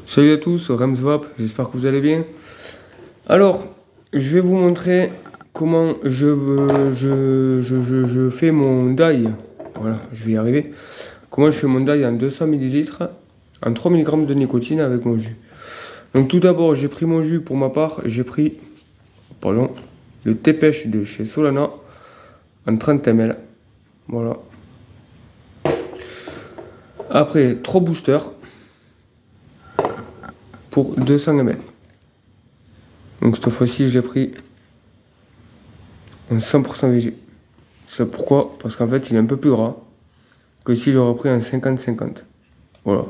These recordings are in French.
Salut à tous, Ramswap, j'espère que vous allez bien. Alors, je vais vous montrer comment je fais mon dye. Voilà, je vais y arriver. Comment je fais mon dye en 200 ml, en 3 mg de nicotine avec mon jus. Donc tout d'abord, j'ai pris mon jus pour ma part, j'ai pris, pardon, le thé pêche de chez Solana en 30 ml. Voilà. Après, 3 boosters pour 200 ml. Donc cette fois-ci, je l'ai pris en 100% VG. C'est pourquoi? Parce qu'en fait, il est un peu plus gras que si j'aurais pris un 50-50. Voilà.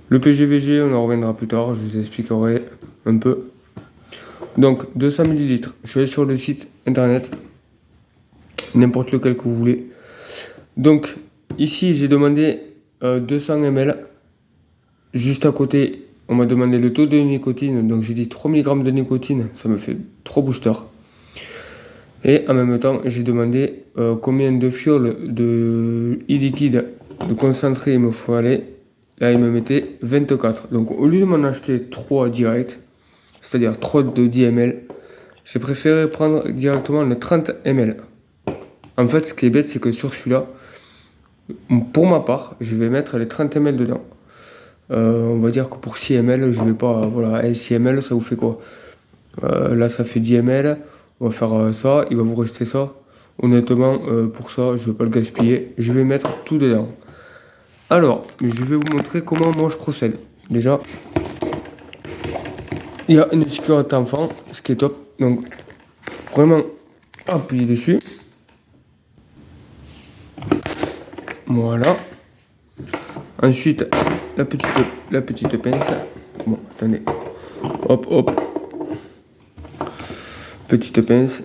Le PGVG, on en reviendra plus tard, je vous expliquerai un peu. Donc, 200 ml. Je suis allé sur le site internet, n'importe lequel que vous voulez. Donc, ici, j'ai demandé 200 ml. Juste à côté, on m'a demandé le taux de nicotine. Donc, j'ai dit 3 mg de nicotine. Ça me fait 3 boosters. Et en même temps, j'ai demandé combien de fioles de e-liquide de concentré il me faut aller. Là, il me mettait 24. Donc, au lieu de m'en acheter 3 direct, c'est-à-dire 3 de 10 ml, j'ai préféré prendre directement le 30 ml. En fait, ce qui est bête, c'est que sur celui-là, pour ma part, je vais mettre les 30 ml dedans. On va dire que pour 6 ml, je vais pas. Voilà, 6 ml, ça vous fait quoi? Là, ça fait 10 ml. On va faire ça, il va vous rester ça. Honnêtement, pour ça, je ne vais pas le gaspiller. Je vais mettre tout dedans. Alors, je vais vous montrer comment moi je procède. Déjà, il y a une cigarette enfant, ce qui est top. Donc, vraiment, appuyez dessus. Voilà. Ensuite, la petite pince. Bon, attendez. Hop, hop. Petite pince.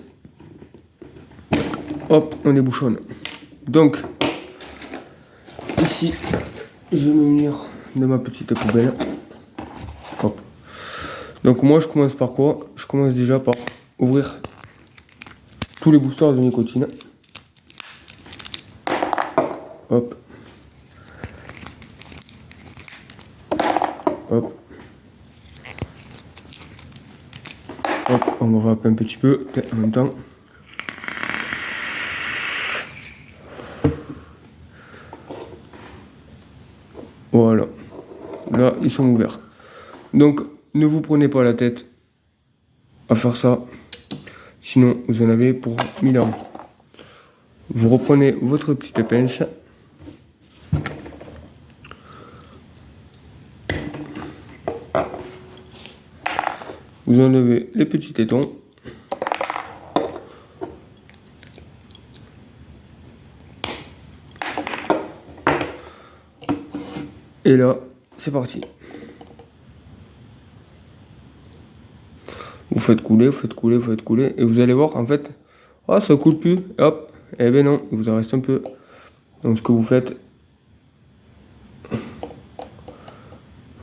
Hop, on débouchonne. Donc, ici, je vais me munir de ma petite poubelle. Hop. Donc moi, je commence par quoi? Je commence déjà par ouvrir tous les boosters de nicotine. Hop. Hop. Hop, on va vaper un petit peu en même temps. Voilà. Là, ils sont ouverts. Donc, ne vous prenez pas la tête à faire ça. Sinon, vous en avez pour 1000 ans. Vous reprenez votre petite pince. Vous enlevez les petits tétons. Et là, c'est parti. Vous faites couler, vous faites couler, vous faites couler. Et vous allez voir, en fait, ah, ça coule plus. Hop. Eh ben non, il vous en reste un peu. Donc ce que vous faites,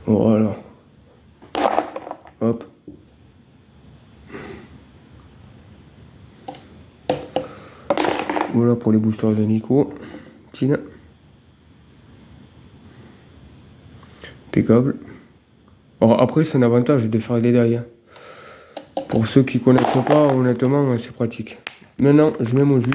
voilà. Hop. Voilà pour les boosters de nicotine. Impeccable. Alors après, c'est un avantage de faire des dailles. Pour ceux qui ne connaissent pas, honnêtement, c'est pratique. Maintenant, je mets mon jus.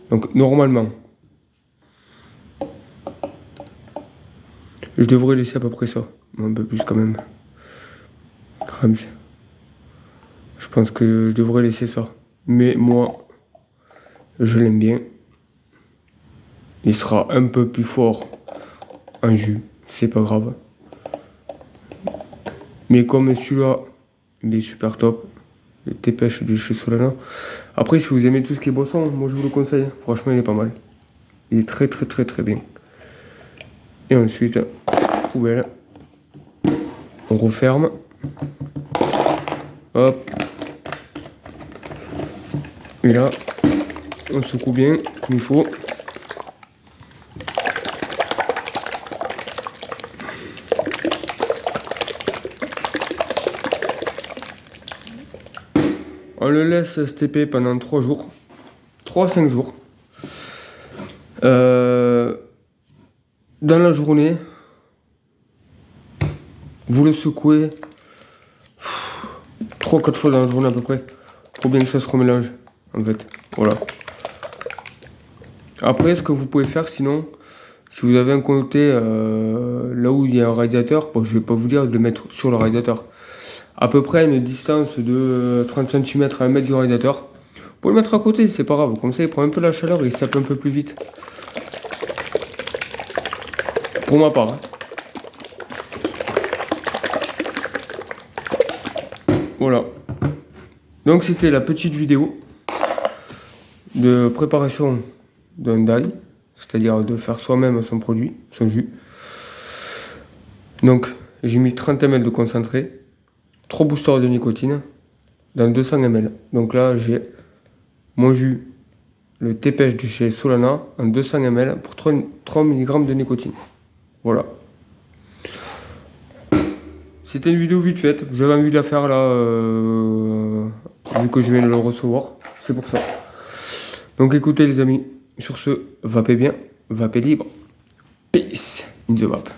Donc, normalement, je devrais laisser à peu près ça. Un peu plus quand même. Je pense que je devrais laisser ça. Mais moi, je l'aime bien. Il sera un peu plus fort en jus. C'est pas grave. Mais comme celui-là, il est super top. Le thé pêche de chez Solana. Après, si vous aimez tout ce qui est boisson, moi je vous le conseille. Franchement, il est pas mal. Il est très très très très bien. Et ensuite, poubelle. On referme. Hop. Et là, on secoue bien comme il faut. On le laisse STP pendant 3 jours. 3 à 5 jours. Dans la journée, vous le secouez 3-4 fois dans la journée à peu près, pour bien que ça se remélange, en fait. Voilà. Après, ce que vous pouvez faire, sinon, si vous avez un côté là où il y a un radiateur, bon, je vais pas vous dire de le mettre sur le radiateur. À peu près une distance de 30 cm à 1 mètre du radiateur. Vous pouvez le mettre à côté, c'est pas grave. Comme ça, il prend un peu la chaleur et il se tape un peu plus vite. Pour ma part. Hein. Voilà. Donc c'était la petite vidéo de préparation d'un dye, c'est-à-dire de faire soi-même son produit, son jus. Donc j'ai mis 30 ml de concentré, 3 boosters de nicotine dans 200 ml. Donc là j'ai mon jus, le thé-pêche de chez Solana en 200 ml pour 3 mg de nicotine. Voilà. C'était une vidéo vite faite, j'avais envie de la faire là, vu que je viens de le recevoir, c'est pour ça. Donc écoutez les amis, sur ce, vapez bien, vapez libre, peace in the vape.